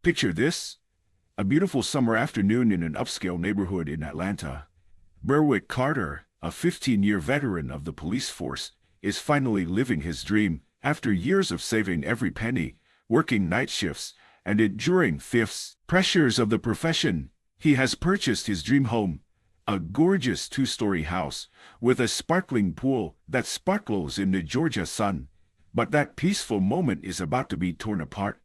Picture this: a beautiful summer afternoon in an upscale neighborhood in Atlanta. Berwick Carter, a 15-year veteran of the police force, is finally living his dream after years of saving every penny, working night shifts, and enduring fierce pressures of the profession. He has purchased his dream home, a gorgeous 2-story house with a sparkling pool that sparkles in the Georgia sun. But that peaceful moment is about to be torn apart.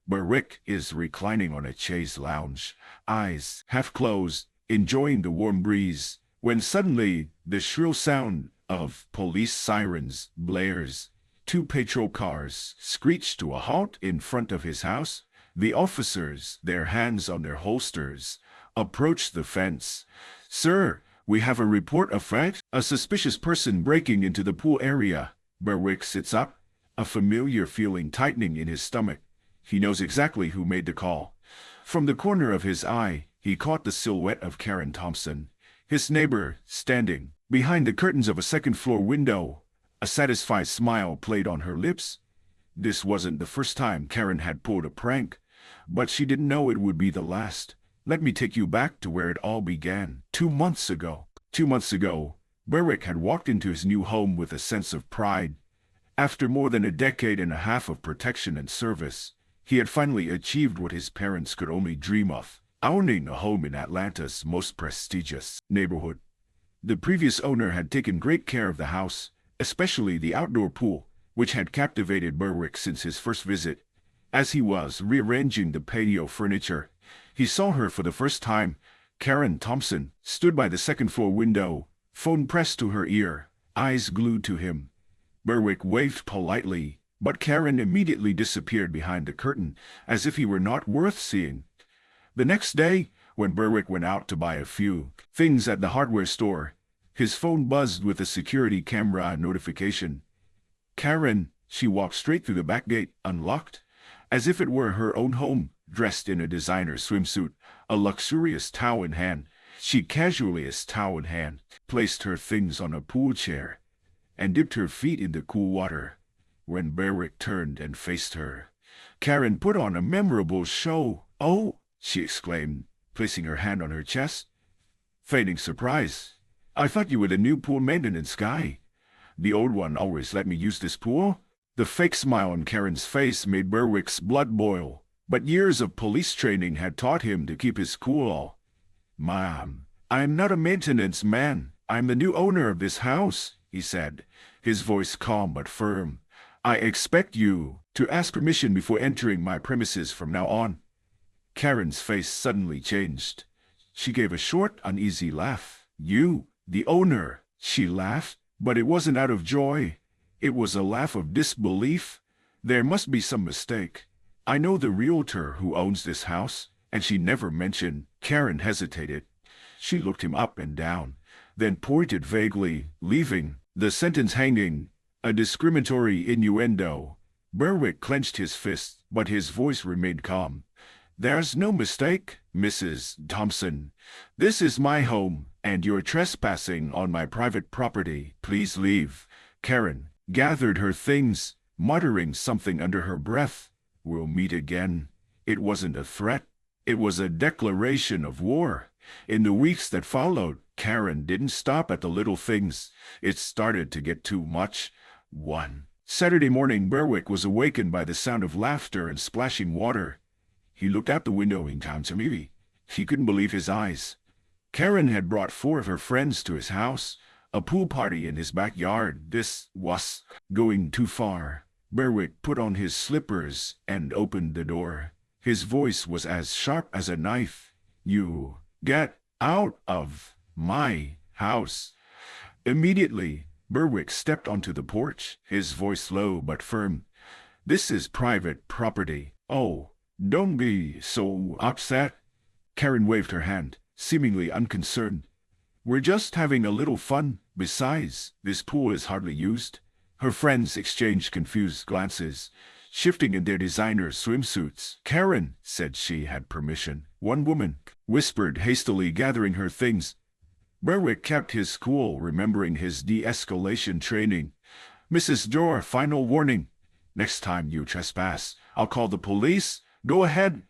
Berwick is reclining on a chaise lounge, eyes half closed, enjoying the warm breeze, when suddenly the shrill sound of police sirens blares. 2 patrol cars screech to a halt in front of his house. The officers, their hands on their holsters, approach the fence. "Sir, we have a report of a suspicious person breaking into the pool area." Berwick sits up, a familiar feeling tightening in his stomach. He knows exactly who made the call. From the corner of his eye, he caught the silhouette of Karen Thompson, his neighbor, standing behind the curtains of a second-floor window. A satisfied smile played on her lips. This wasn't the first time Karen had pulled a prank, but she didn't know it would be the last. "Let me take you back to where it all began. 2 months ago." 2 months ago, Berwick had walked into his new home with a sense of pride. After more than a decade and a half of protection and service, he had finally achieved what his parents could only dream of: owning a home in Atlanta's most prestigious neighborhood. The previous owner had taken great care of the house, especially the outdoor pool, which had captivated Berwick since his first visit. As he was rearranging the patio furniture, he saw her for the first time. Karen Thompson stood by the second-floor window, phone pressed to her ear, eyes glued to him. Berwick waved politely, but Karen immediately disappeared behind the curtain, as if he were not worth seeing. The next day, when Berwick went out to buy a few things at the hardware store, his phone buzzed with a security camera notification. Karen, she walked straight through the back gate, unlocked, as if it were her own home, dressed in a designer swimsuit, a luxurious towel in hand. She casually, placed her things on a pool chair and dipped her feet in the cool water. When Berwick turned and faced her, Karen put on a memorable show. "Oh," she exclaimed, placing her hand on her chest, feigning surprise. "I thought you were the new pool maintenance guy. The old one always let me use this pool." The fake smile on Karen's face made Berwick's blood boil, but years of police training had taught him to keep his cool. "Ma'am, I'm not a maintenance man. I'm the new owner of this house," he said, his voice calm but firm. "I expect you to ask permission before entering my premises from now on." Karen's face suddenly changed. She gave a short, uneasy laugh. "You, the owner?" She laughed, but it wasn't out of joy. It was a laugh of disbelief. "There must be some mistake. I know the realtor who owns this house, and she never mentioned." Karen hesitated. She looked him up and down, then pointed vaguely, leaving the sentence hanging, a discriminatory innuendo. Berwick clenched his fist, but his voice remained calm. "There's no mistake, Mrs. Thompson. This is my home, and you're trespassing on my private property. Please leave." Karen gathered her things, muttering something under her breath. "We'll meet again." It wasn't a threat. It was a declaration of war. In the weeks that followed, Karen didn't stop at the little things. It started to get too much. One Saturday morning, Berwick was awakened by the sound of laughter and splashing water. He looked out the window in time to maybe. He couldn't believe his eyes. Karen had brought 4 of her friends to his house, a pool party in his backyard. This was going too far. Berwick put on his slippers and opened the door. His voice was as sharp as a knife. "You get out of my house." Immediately, Berwick stepped onto the porch, his voice low but firm. "This is private property." "Oh, don't be so upset." Karen waved her hand, seemingly unconcerned. "We're just having a little fun. Besides, this pool is hardly used." Her friends exchanged confused glances, shifting in their designer swimsuits. Karen said she had permission. One woman whispered hastily, gathering her things. Berwick kept his cool, remembering his de-escalation training. "Mrs. Dorr, final warning. Next time you trespass, I'll call the police. Go ahead."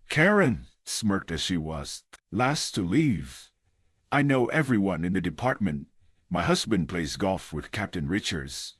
Karen smirked as she was last to leave. I know everyone in the department. My husband plays golf with Captain Richards.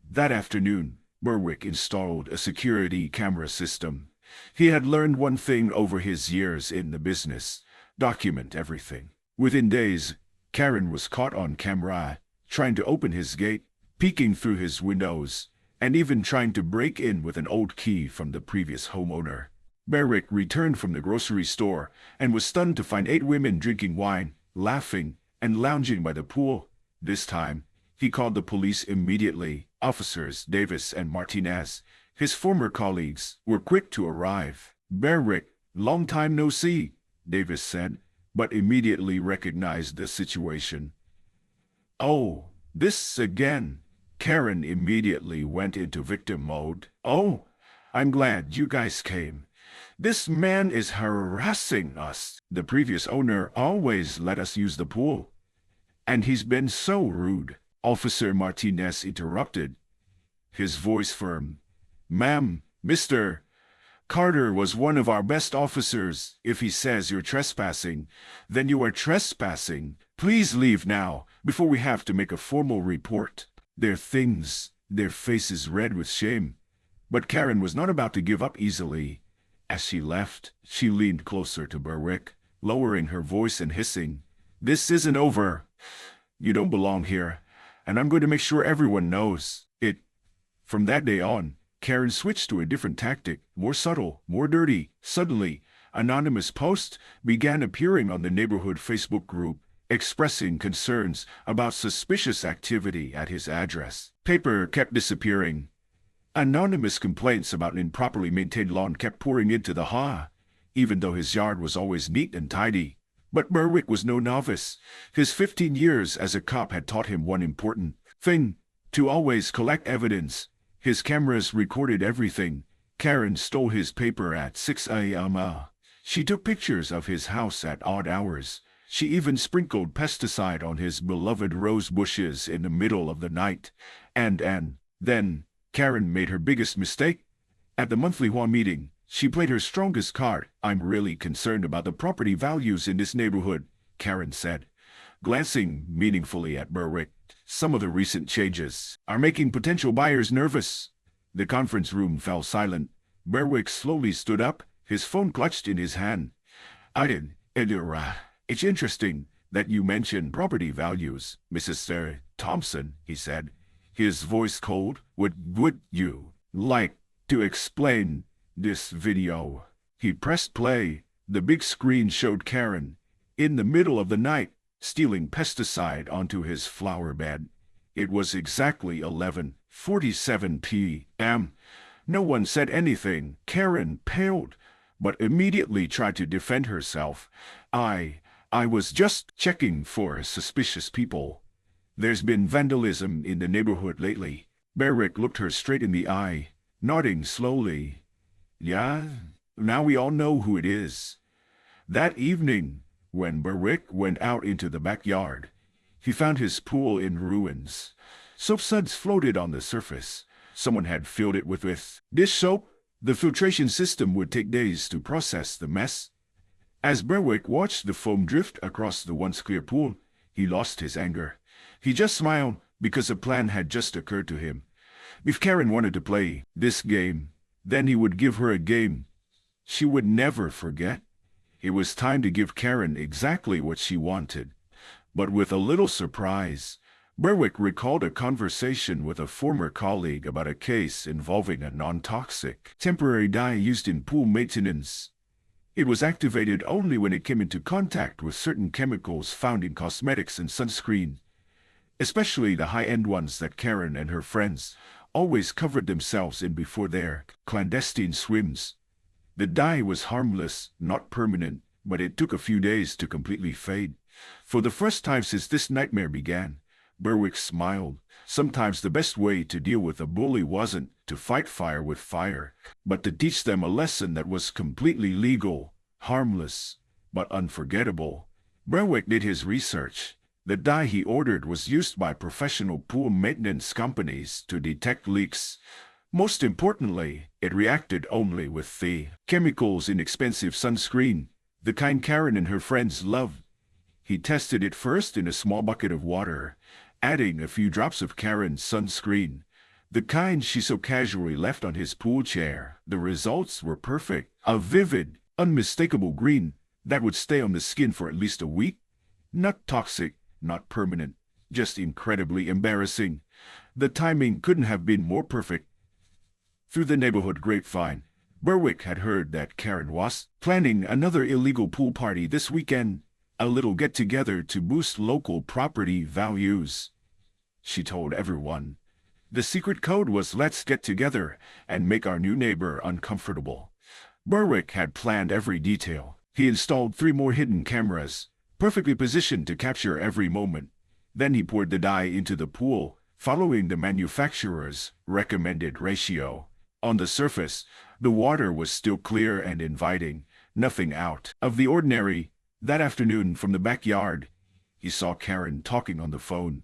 That afternoon, Berwick installed a security camera system. He had learned one thing over his years in the business: document everything. Within days, Karen was caught on camera, trying to open his gate, peeking through his windows, and even trying to break in with an old key from the previous homeowner. Berwick returned from the grocery store and was stunned to find 8 women drinking wine, laughing, and lounging by the pool. This time, he called the police immediately. Officers Davis and Martinez, his former colleagues, were quick to arrive. "Berwick, long time no see," Davis said, but immediately recognized the situation. "Oh, this again." Karen immediately went into victim mode. "Oh, I'm glad you guys came. This man is harassing us. The previous owner always let us use the pool, and he's been so rude." Officer Martinez interrupted, his voice firm. "Ma'am, Mr. Carter was one of our best officers. If he says you're trespassing, then you are trespassing. Please leave now, before we have to make a formal report." Their faces red with shame. But Karen was not about to give up easily. As she left, she leaned closer to Berwick, lowering her voice and hissing, "This isn't over. You don't belong here, and I'm going to make sure everyone knows it." From that day on, Karen switched to a different tactic, more subtle, more dirty. Suddenly, anonymous posts began appearing on the neighborhood Facebook group, expressing concerns about suspicious activity at his address. Paper kept disappearing. Anonymous complaints about an improperly maintained lawn kept pouring into the even though his yard was always neat and tidy. But Berwick was no novice. His 15 years as a cop had taught him one important thing: to always collect evidence. His cameras recorded everything. Karen stole his paper at 6 a.m. She took pictures of his house at odd hours. She even sprinkled pesticide on his beloved rose bushes in the middle of the night. And then Karen made her biggest mistake. At the monthly meeting, she played her strongest card. "I'm really concerned about the property values in this neighborhood," Karen said, glancing meaningfully at Berwick. "Some of the recent changes are making potential buyers nervous." The conference room fell silent. Berwick slowly stood up, his phone clutched in his hand. "It's interesting that you mentioned property values, Mrs. Thompson," he said, his voice cold. Would you like to explain this video?" He pressed play. The big screen showed Karen, in the middle of the night, stealing pesticide onto his flower bed. It was exactly 11:47 p.m. No one said anything. Karen paled, but immediately tried to defend herself. I was just checking for suspicious people. There's been vandalism in the neighborhood lately." Berwick looked her straight in the eye, nodding slowly. "Yeah, now we all know who it is." That evening, when Berwick went out into the backyard, he found his pool in ruins. Soap suds floated on the surface. Someone had filled it with dish soap. The filtration system would take days to process the mess. As Berwick watched the foam drift across the once clear pool, he lost his anger. He just smiled because a plan had just occurred to him. If Karen wanted to play this game, then he would give her a game she would never forget. It was time to give Karen exactly what she wanted. But with a little surprise, Berwick recalled a conversation with a former colleague about a case involving a non-toxic temporary dye used in pool maintenance. It was activated only when it came into contact with certain chemicals found in cosmetics and sunscreen, especially the high-end ones that Karen and her friends always covered themselves in before their clandestine swims. The dye was harmless, not permanent, but it took a few days to completely fade. For the first time since this nightmare began, Berwick smiled. Sometimes the best way to deal with a bully wasn't to fight fire with fire, but to teach them a lesson that was completely legal, harmless, but unforgettable. Berwick did his research. The dye he ordered was used by professional pool maintenance companies to detect leaks. Most importantly, It reacted only with the chemicals in expensive sunscreen, the kind Karen and her friends loved. He tested it first in a small bucket of water, adding a few drops of Karen's sunscreen, the kind she so casually left on his pool chair. The results were perfect. A vivid, unmistakable green that would stay on the skin for at least a week. Not toxic, not permanent, just incredibly embarrassing. The timing couldn't have been more perfect. Through the neighborhood grapevine, Berwick had heard that Karen was planning another illegal pool party this weekend, a little get-together to boost local property values. She told everyone. The secret code was "let's get together and make our new neighbor uncomfortable." Berwick had planned every detail. He installed 3 more hidden cameras, perfectly positioned to capture every moment. Then he poured the dye into the pool, following the manufacturer's recommended ratio. On the surface, the water was still clear and inviting, nothing out of the ordinary. That afternoon, from the backyard, he saw Karen talking on the phone.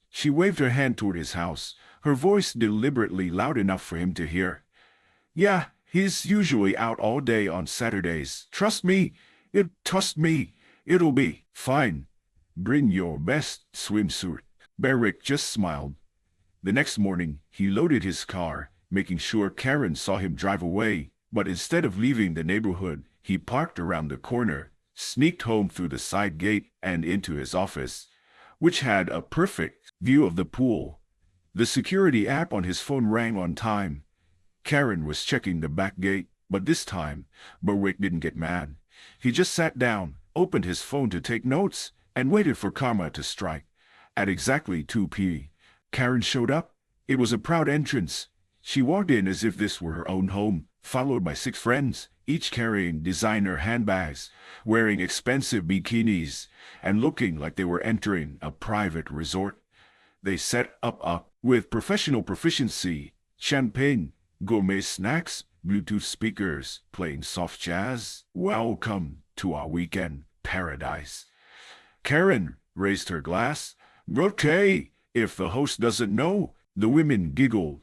She waved her hand toward his house, her voice deliberately loud enough for him to hear. "Yeah, he's usually out all day on Saturdays. Trust me, it'll be fine. Bring your best swimsuit." Berwick just smiled. The next morning, he loaded his car, making sure Karen saw him drive away, but instead of leaving the neighborhood, he parked around the corner, sneaked home through the side gate and into his office, which had a perfect view of the pool. The security app on his phone rang on time. Karen was checking the back gate, but this time, Berwick didn't get mad. He just sat down, opened his phone to take notes, and waited for karma to strike. At exactly 2 p.m., Karen showed up. It was a proud entrance. She walked in as if this were her own home, followed by 6 friends, each carrying designer handbags, wearing expensive bikinis, and looking like they were entering a private resort. They set up with professional proficiency, champagne, gourmet snacks, Bluetooth speakers, playing soft jazz. "Welcome to our weekend paradise." Karen raised her glass. "Okay, if the host doesn't know." The women giggled.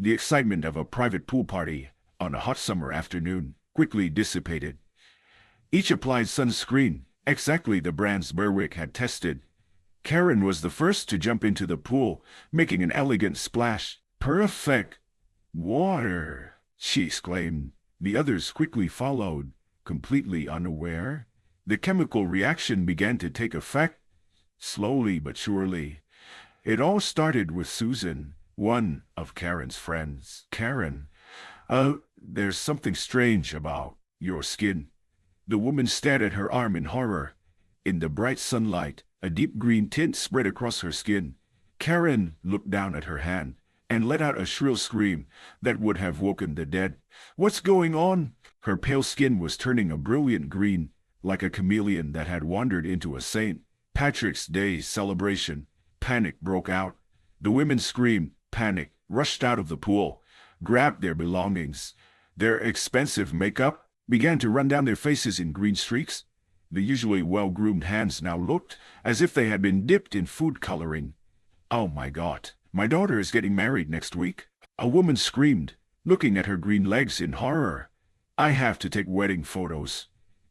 The excitement of a private pool party on a hot summer afternoon quickly dissipated. Each applied sunscreen, exactly the brands Berwick had tested. Karen was the first to jump into the pool, making an elegant splash. "Perfect water," she exclaimed. The others quickly followed, completely unaware. The chemical reaction began to take effect, slowly but surely. It all started with Susan, one of Karen's friends. "Karen, there's something strange about your skin." The woman stared at her arm in horror. In the bright sunlight, a deep green tint spread across her skin. Karen looked down at her hand and let out a shrill scream that would have woken the dead. "What's going on?" Her pale skin was turning a brilliant green, like a chameleon that had wandered into a St. Patrick's Day celebration. Panic broke out. The women screamed, panicked, rushed out of the pool, grabbed their belongings. Their expensive makeup began to run down their faces in green streaks. The usually well-groomed hands now looked as if they had been dipped in food coloring. "Oh my God, my daughter is getting married next week," a woman screamed, looking at her green legs in horror. "I have to take wedding photos."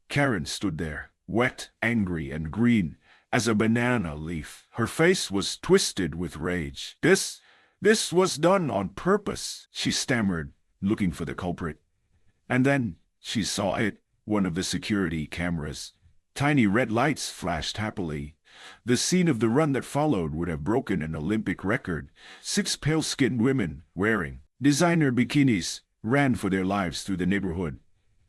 Karen stood there, wet, angry, and green as a banana leaf. Her face was twisted with rage. This was done on purpose," she stammered, looking for the culprit. And then she saw it, one of the security cameras. Tiny red lights flashed happily. The scene of the run that followed would have broken an Olympic record. 6 pale-skinned women, wearing designer bikinis, ran for their lives through the neighborhood.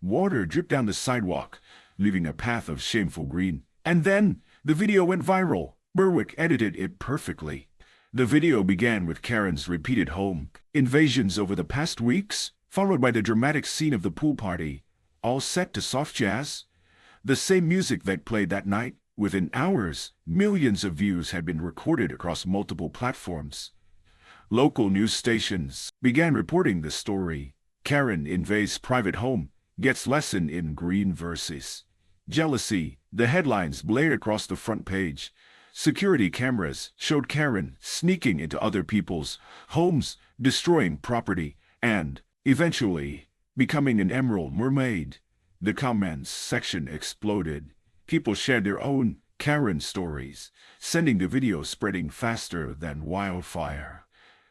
Water dripped down the sidewalk, leaving a path of shameful green. And then the video went viral. Berwick edited it perfectly. The video began with Karen's repeated home invasions over the past weeks, followed by the dramatic scene of the pool party, all set to soft jazz. The same music that played that night. Within hours, millions of views had been recorded across multiple platforms. Local news stations began reporting the story. Karen invades private home, gets lesson in green versus jealousy. The headlines blared across the front page. Security cameras showed Karen sneaking into other people's homes, destroying property, and eventually becoming an emerald mermaid. The comments section exploded. People shared their own Karen stories, sending the video spreading faster than wildfire.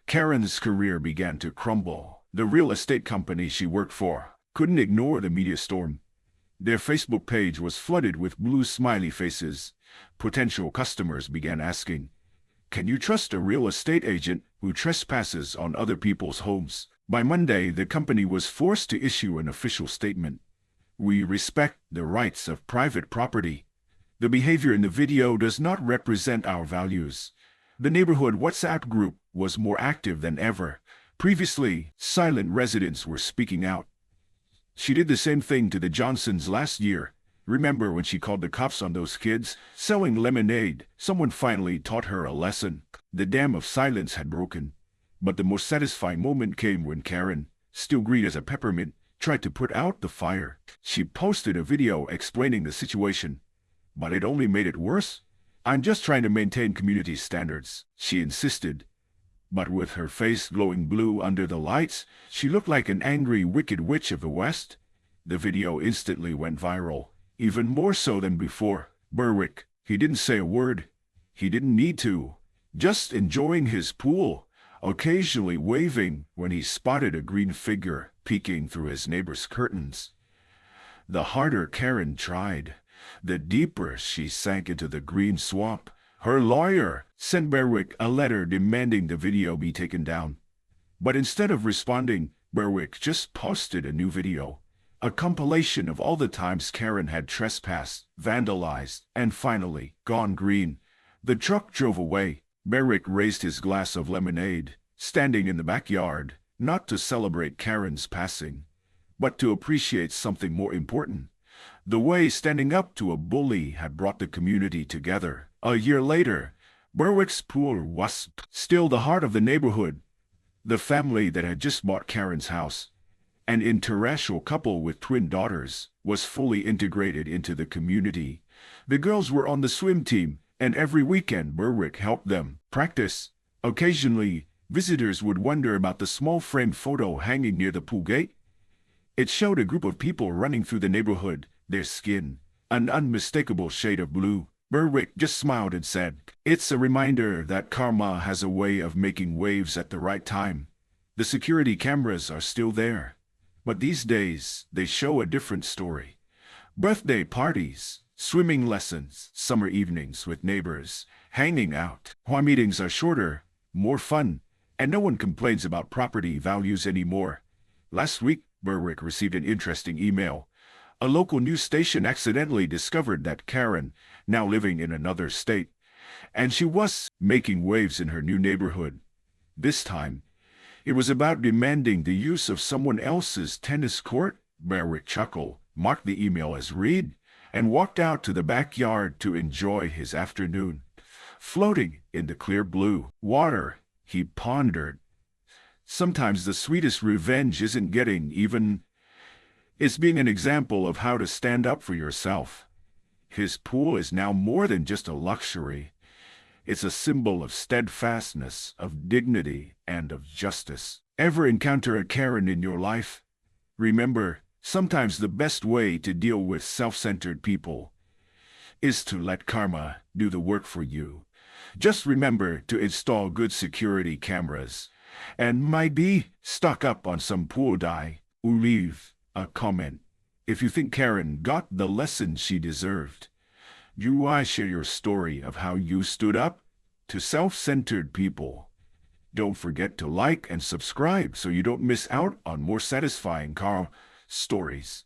Karen's career began to crumble. The real estate company she worked for couldn't ignore the media storm. Their Facebook page was flooded with blue smiley faces. Potential customers began asking, "Can you trust a real estate agent who trespasses on other people's homes?" By Monday, the company was forced to issue an official statement. "We respect the rights of private property. The behavior in the video does not represent our values." The neighborhood WhatsApp group was more active than ever. Previously, silent residents were speaking out. "She did the same thing to the Johnsons last year. Remember when she called the cops on those kids selling lemonade?" Someone finally taught her a lesson. The dam of silence had broken. But the most satisfying moment came when Karen, still green as a peppermint, tried to put out the fire. She posted a video explaining the situation. "But it only made it worse. I'm just trying to maintain community standards," she insisted. But with her face glowing blue under the lights, she looked like an angry, wicked witch of the West. The video instantly went viral, even more so than before. Berwick, he didn't say a word. He didn't need to. Just enjoying his pool, occasionally waving when he spotted a green figure peeking through his neighbor's curtains. The harder Karen tried, the deeper she sank into the green swamp. Her lawyer sent Berwick a letter demanding the video be taken down. But instead of responding, Berwick just posted a new video, a compilation of all the times Karen had trespassed, vandalized, and finally gone green. The truck drove away. Berwick raised his glass of lemonade, standing in the backyard, not to celebrate Karen's passing, but to appreciate something more important. The way standing up to a bully had brought the community together. A year later, Berwick's pool was still the heart of the neighborhood. The family that had just bought Karen's house, an interracial couple with twin daughters, was fully integrated into the community. The girls were on the swim team, and every weekend Berwick helped them practice. Occasionally, visitors would wonder about the small framed photo hanging near the pool gate. It showed a group of people running through the neighborhood, their skin an unmistakable shade of blue. Berwick just smiled and said, "It's a reminder that karma has a way of making waves at the right time." The security cameras are still there, but these days they show a different story. Birthday parties, swimming lessons, summer evenings with neighbors, hanging out. While meetings are shorter, more fun, and no one complains about property values anymore. Last week, Berwick received an interesting email. A local news station accidentally discovered that Karen, now living in another state, and she was making waves in her new neighborhood. This time, it was about demanding the use of someone else's tennis court. Berwick chuckled, marked the email as read, and walked out to the backyard to enjoy his afternoon. Floating in the clear blue water, he pondered. Sometimes the sweetest revenge isn't getting even. It's being an example of how to stand up for yourself. His pool is now more than just a luxury. It's a symbol of steadfastness, of dignity, and of justice. Ever encounter a Karen in your life? Remember, sometimes the best way to deal with self-centered people is to let karma do the work for you. Just remember to install good security cameras, and maybe stock up on some pool dye, or leave a comment if you think Karen got the lesson she deserved. You share your story of how you stood up to self-centered people. Don't forget to like and subscribe so you don't miss out on more satisfying Carl stories.